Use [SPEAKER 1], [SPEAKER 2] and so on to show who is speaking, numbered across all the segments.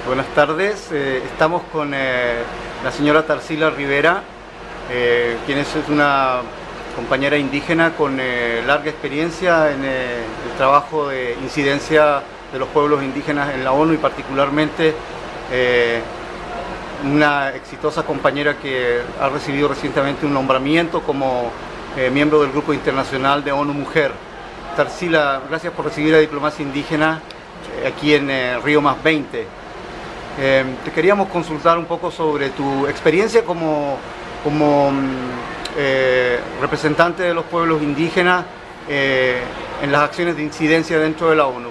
[SPEAKER 1] Buenas tardes, estamos con la señora Tarsila Rivera, quien es una compañera indígena con larga experiencia en el trabajo de incidencia de los pueblos indígenas en la ONU y particularmente una exitosa compañera que ha recibido recientemente un nombramiento como miembro del Grupo Internacional de ONU Mujer. Tarsila, gracias por recibir a Diplomacia Indígena aquí en Río +20. Te queríamos consultar un poco sobre tu experiencia como representante de los pueblos indígenas en las acciones de incidencia dentro de la ONU.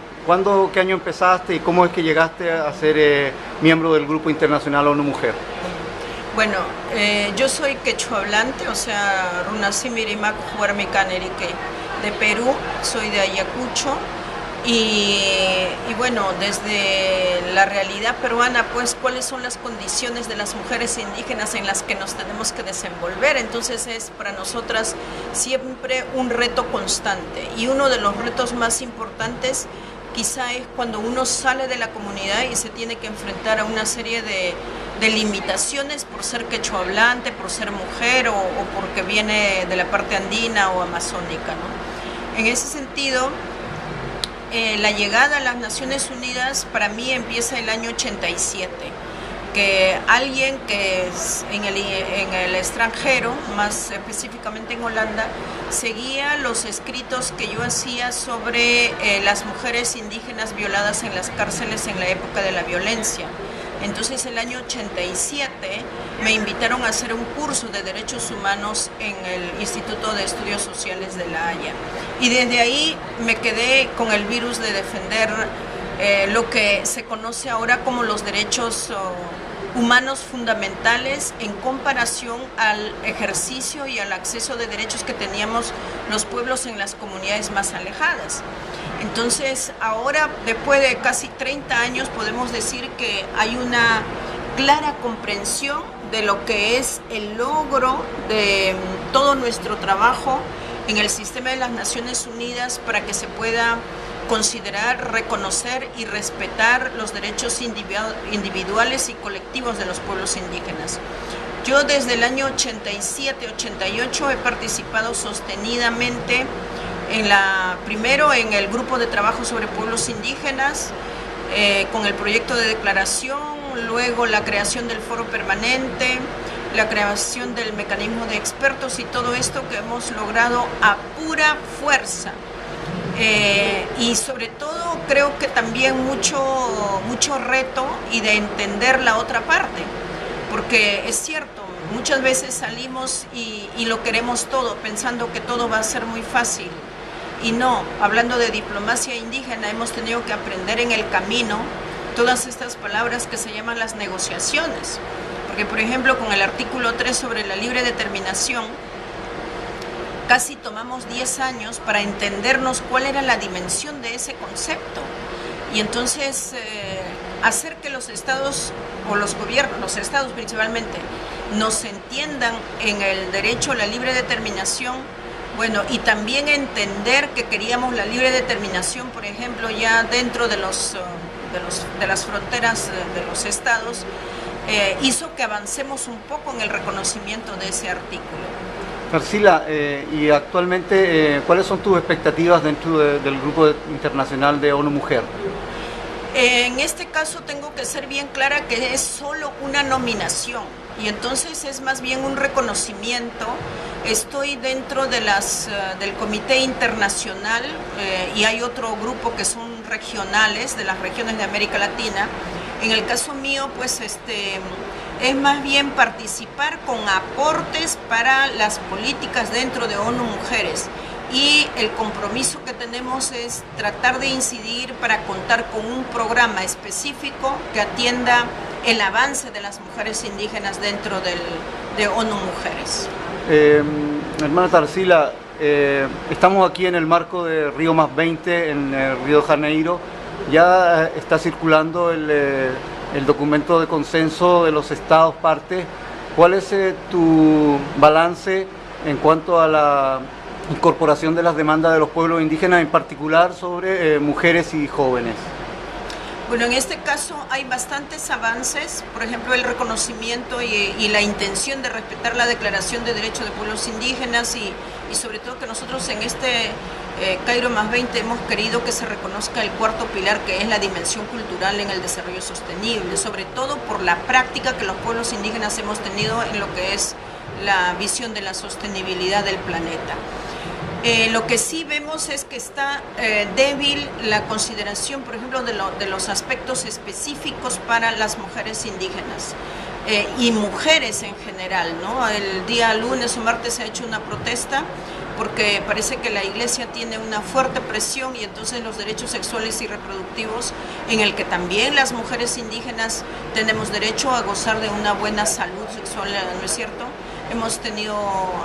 [SPEAKER 1] ¿Qué año empezaste y cómo es que llegaste a ser miembro del Grupo Internacional ONU Mujer?
[SPEAKER 2] Bueno, yo soy quechua hablante, o sea, Runasimirimak Huarmicanerique de Perú, soy de Ayacucho. Y bueno, desde la realidad peruana, pues, ¿cuáles son las condiciones de las mujeres indígenas en las que nos tenemos que desenvolver? Entonces es para nosotras siempre un reto constante. Y uno de los retos más importantes quizá es cuando uno sale de la comunidad y se tiene que enfrentar a una serie de limitaciones por ser quechua hablante, por ser mujer o porque viene de la parte andina o amazónica, ¿no? En ese sentido, la llegada a las Naciones Unidas para mí empieza el año 87, que alguien que es en el extranjero, más específicamente en Holanda, seguía los escritos que yo hacía sobre las mujeres indígenas violadas en las cárceles en la época de la violencia. Entonces el año 87 me invitaron a hacer un curso de Derechos Humanos en el Instituto de Estudios Sociales de La Haya. Y desde ahí me quedé con el virus de defender lo que se conoce ahora como los derechos humanos fundamentales en comparación al ejercicio y al acceso de derechos que teníamos los pueblos en las comunidades más alejadas. Entonces, ahora, después de casi 30 años, podemos decir que hay una clara comprensión de lo que es el logro de todo nuestro trabajo en el sistema de las Naciones Unidas para que se pueda considerar, reconocer y respetar los derechos individuales y colectivos de los pueblos indígenas. Yo desde el año 87-88 he participado sostenidamente primero en el grupo de trabajo sobre pueblos indígenas, con el proyecto de declaración, luego la creación del foro permanente, la creación del mecanismo de expertos y todo esto que hemos logrado a pura fuerza. Y sobre todo creo que también mucho reto y de entender la otra parte, porque es cierto, muchas veces salimos y lo queremos todo, pensando que todo va a ser muy fácil. Y no, hablando de diplomacia indígena, hemos tenido que aprender en el camino todas estas palabras que se llaman las negociaciones. Porque, por ejemplo, con el artículo 3 sobre la libre determinación, casi tomamos 10 años para entendernos cuál era la dimensión de ese concepto. Y entonces, hacer que los estados, o los gobiernos, los estados principalmente, nos entiendan en el derecho a la libre determinación. Bueno, y también entender que queríamos la libre determinación, por ejemplo, ya dentro de las fronteras de los estados, hizo que avancemos un poco en el reconocimiento de ese artículo.
[SPEAKER 1] Tarsila, y actualmente, ¿cuáles son tus expectativas dentro del Grupo Internacional de ONU Mujer?
[SPEAKER 2] En este caso tengo que ser bien clara que es solo una nominación y entonces es más bien un reconocimiento. Estoy dentro de del Comité Internacional y hay otro grupo que son regionales, de las regiones de América Latina. En el caso mío, pues es más bien participar con aportes para las políticas dentro de ONU Mujeres. Y el compromiso que tenemos es tratar de incidir para contar con un programa específico que atienda el avance de las mujeres indígenas dentro de ONU Mujeres.
[SPEAKER 1] Hermana Tarsila, estamos aquí en el marco de Río +20 en Río de Janeiro. Ya está circulando el documento de consenso de los estados partes. ¿Cuál es tu balance en cuanto a la incorporación de las demandas de los pueblos indígenas, en particular sobre mujeres y jóvenes?
[SPEAKER 2] Bueno, en este caso hay bastantes avances, por ejemplo, el reconocimiento y la intención de respetar la Declaración de Derechos de Pueblos Indígenas y sobre todo que nosotros en este Cairo más 20 hemos querido que se reconozca el cuarto pilar, que es la dimensión cultural en el desarrollo sostenible, sobre todo por la práctica que los pueblos indígenas hemos tenido en lo que es la visión de la sostenibilidad del planeta. Lo que sí vemos es que está débil la consideración, por ejemplo, de los aspectos específicos para las mujeres indígenas y mujeres en general, ¿no? El día lunes o martes se ha hecho una protesta porque parece que la Iglesia tiene una fuerte presión y entonces los derechos sexuales y reproductivos, en el que también las mujeres indígenas tenemos derecho a gozar de una buena salud sexual, ¿no es cierto? Hemos tenido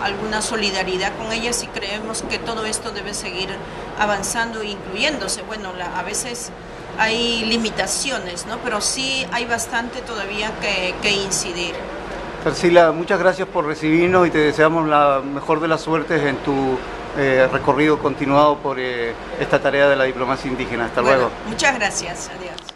[SPEAKER 2] alguna solidaridad con ellas y creemos que todo esto debe seguir avanzando e incluyéndose. Bueno, a veces hay limitaciones, ¿no? Pero sí hay bastante todavía que incidir.
[SPEAKER 1] Tarsila, muchas gracias por recibirnos y te deseamos la mejor de las suertes en tu recorrido continuado por esta tarea de la diplomacia indígena. Hasta luego.
[SPEAKER 2] Muchas gracias. Adiós.